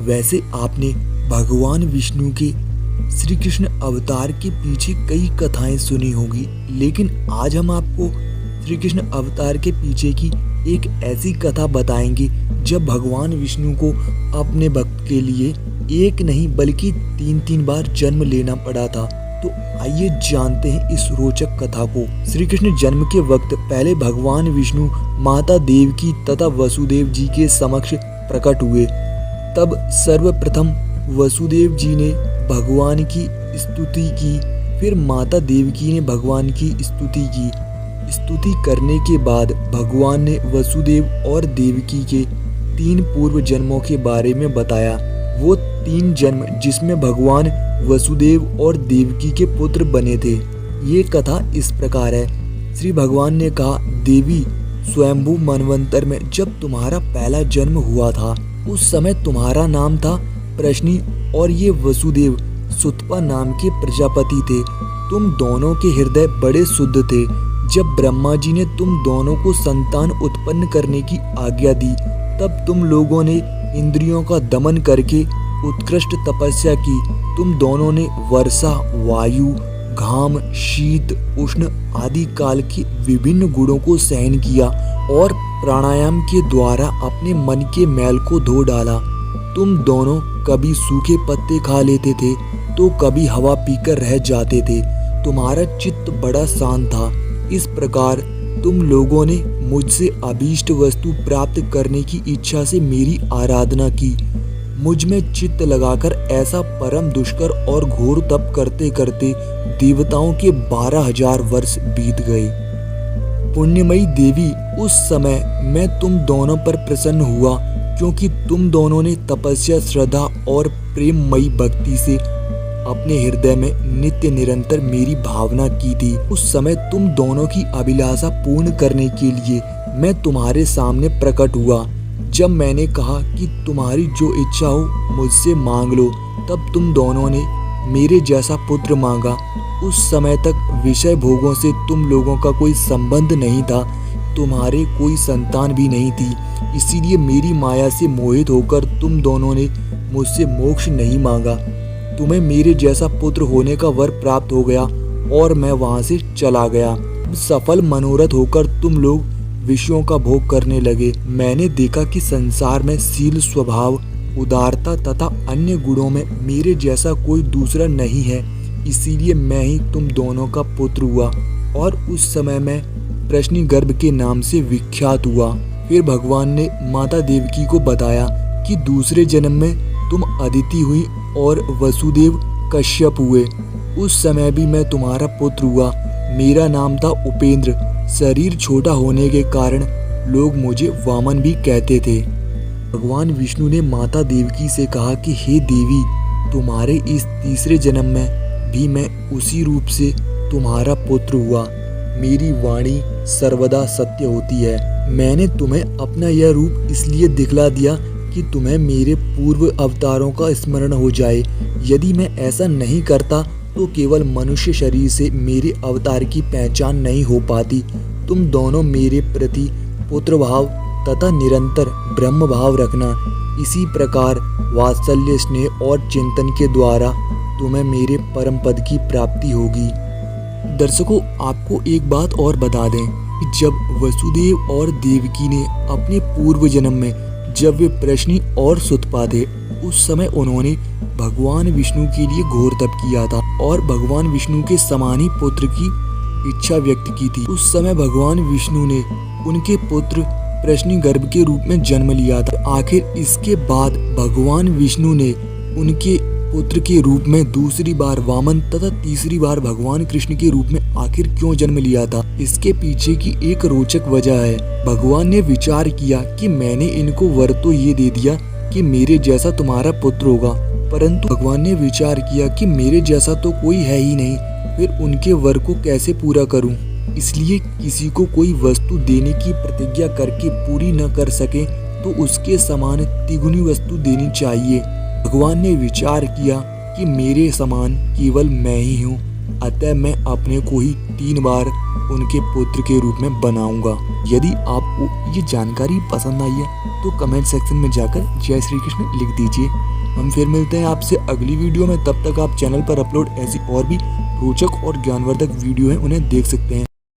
वैसे आपने भगवान विष्णु के श्री कृष्ण अवतार के पीछे कई कथाएं सुनी होगी, लेकिन आज हम आपको श्री कृष्ण अवतार के पीछे की एक ऐसी कथा बताएंगे जब भगवान विष्णु को अपने भक्त के लिए एक नहीं बल्कि 3 बार जन्म लेना पड़ा था। तो आइए जानते हैं इस रोचक कथा को। श्री कृष्ण जन्म के वक्त पहले भगवान विष्णु माता देवकी तथा वसुदेव जी के समक्ष प्रकट हुए। तब सर्वप्रथम वसुदेव जी ने भगवान की स्तुति की, फिर माता देवकी ने भगवान की स्तुति की। स्तुति करने के बाद भगवान ने वसुदेव और देवकी के 3 पूर्व जन्मों के बारे में बताया। वो 3 जन्म जिसमें भगवान वसुदेव और देवकी के पुत्र बने थे। ये कथा इस प्रकार है। श्री भगवान ने कहा, देवी, स्वयंभू मनवंतर में जब तुम्हारा पहला जन्म हुआ था उस समय तुम्हारा नाम था प्रश्नि और ये वसुदेव सुतपा नाम के प्रजापति थे। तुम दोनों के हृदय बड़े शुद्ध थे। जब ब्रह्मा जी ने तुम दोनों को संतान उत्पन्न करने की आज्ञा दी तब तुम लोगों ने इंद्रियों का दमन करके उत्कृष्ट तपस्या की। तुम दोनों ने वर्षा, वायु, घाम, शीत, उष्ण आदि काल के विभिन्न गुणों को सहन किया और प्राणायाम के द्वारा अपने मन के मैल को धो डाला। तुम दोनों कभी सूखे पत्ते खा लेते थे तो कभी हवा पीकर रह जाते थे। तुम्हारा चित्त बड़ा शांत था। इस प्रकार तुम लोगों ने मुझसे अभीष्ट वस्तु प्राप्त करने की इच्छा से मेरी आराधना की। मुझ में चित्त लगाकर ऐसा परम दुष्कर और घोर तप करते करते देवताओं के 12,000 वर्ष बीत गए। पुण्यमयी देवी, उस समय मैं तुम दोनों पर प्रसन्न हुआ क्योंकि तुम दोनों ने तपस्या, श्रद्धा और प्रेममयी भक्ति से अपने हृदय में नित्य निरंतर मेरी भावना की थी। उस समय तुम दोनों की अभिलाषा पूर्ण करने के लिए मैं तुम्हारे सामने प्रकट हुआ। जब मैंने कहा कि तुम्हारी जो इच्छा हो मुझसे मांग लो, तब तुम दोनों ने मेरे जैसा पुत्र मांगा। उस समय तक विषय भोगों से तुम लोगों का कोई संबंध नहीं था, तुम्हारे कोई संतान भी नहीं थी। इसीलिए मेरी माया से मोहित होकर तुम दोनों ने मुझसे मोक्ष नहीं मांगा। तुम्हें मेरे जैसा पुत्र होने का वर प्राप्त हो गया और मैं वहां से चला गया। सफल मनोरथ होकर तुम लोग विषयों का भोग करने लगे। मैंने देखा कि संसार में शील, स्वभाव, उदारता तथा अन्य गुणों में मेरे जैसा कोई दूसरा नहीं है। इसीलिए मैं ही तुम दोनों का पुत्र हुआ और उस समय मैं प्रश्नि गर्भ के नाम से विख्यात हुआ। फिर भगवान ने माता देवकी को बताया कि दूसरे जन्म में तुम अदिति हुई और वसुदेव कश्यप हुए। उस समय भी मैं तुम्हारा पुत्र हुआ। मेरा नाम था उपेंद्र। शरीर छोटा होने के कारण लोग मुझे वामन भी कहते थे। भगवान विष्णु ने माता देवकी से कहा कि हे देवी, तुम्हारे इस तीसरे जन्म में भी मैं उसी रूप से तुम्हारा पुत्र हुआ। मेरी वाणी सर्वदा सत्य होती है। मैंने तुम्हें अपना यह रूप इसलिए दिखला दिया कि तुम्हें मेरे पूर्व अवतारों का स्मरण हो जाए। यदि मैं ऐसा नहीं करता तो केवल मनुष्य शरीर से मेरे अवतार की पहचान नहीं हो पाती। तुम दोनों मेरे प्रति पुत्र भाव तथा निरंतर ब्रह्म भाव रखना। इसी प्रकार वात्सल्य, स्नेह और चिंतन के द्वारा तुम्हें मेरे परम पद की प्राप्ति होगी। दर्शकों, आपको एक बात और बता दें कि जब वसुदेव और देवकी ने अपने पूर्व जन्म में जब वे प्रश्नि और सुतपा थे उस समय उन्होंने भगवान विष्णु के लिए घोर तप किया था और भगवान विष्णु के समान ही पुत्र की इच्छा व्यक्त की थी। उस समय भगवान विष्णु ने उनके पुत्र प्रश्नि गर्भ के रूप में जन्म लिया था। आखिर इसके बाद भगवान विष्णु ने उनके पुत्र के रूप में दूसरी बार वामन तथा तीसरी बार भगवान कृष्ण के रूप में आखिर क्यों जन्म लिया था? इसके पीछे की एक रोचक वजह है। भगवान ने विचार किया कि मैंने इनको वर तो ये दे दिया कि मेरे जैसा तुम्हारा पुत्र होगा, परंतु भगवान ने विचार किया कि मेरे जैसा तो कोई है ही नहीं, फिर उनके वर को कैसे पूरा करूं? इसलिए किसी को कोई वस्तु देने की प्रतिज्ञा करके पूरी न कर सके तो उसके समान तिगुनी वस्तु देनी चाहिए। भगवान ने विचार किया कि मेरे समान केवल मैं ही हूँ, अतः मैं अपने को ही 3 बार उनके पुत्र के रूप में बनाऊंगा। यदि आपको ये जानकारी पसंद आई है तो कमेंट सेक्शन में जाकर जय श्री कृष्ण लिख दीजिए। हम फिर मिलते हैं आपसे अगली वीडियो में। तब तक आप चैनल पर अपलोड ऐसी और भी रोचक और ज्ञानवर्धक वीडियो हैं उन्हें देख सकते हैं।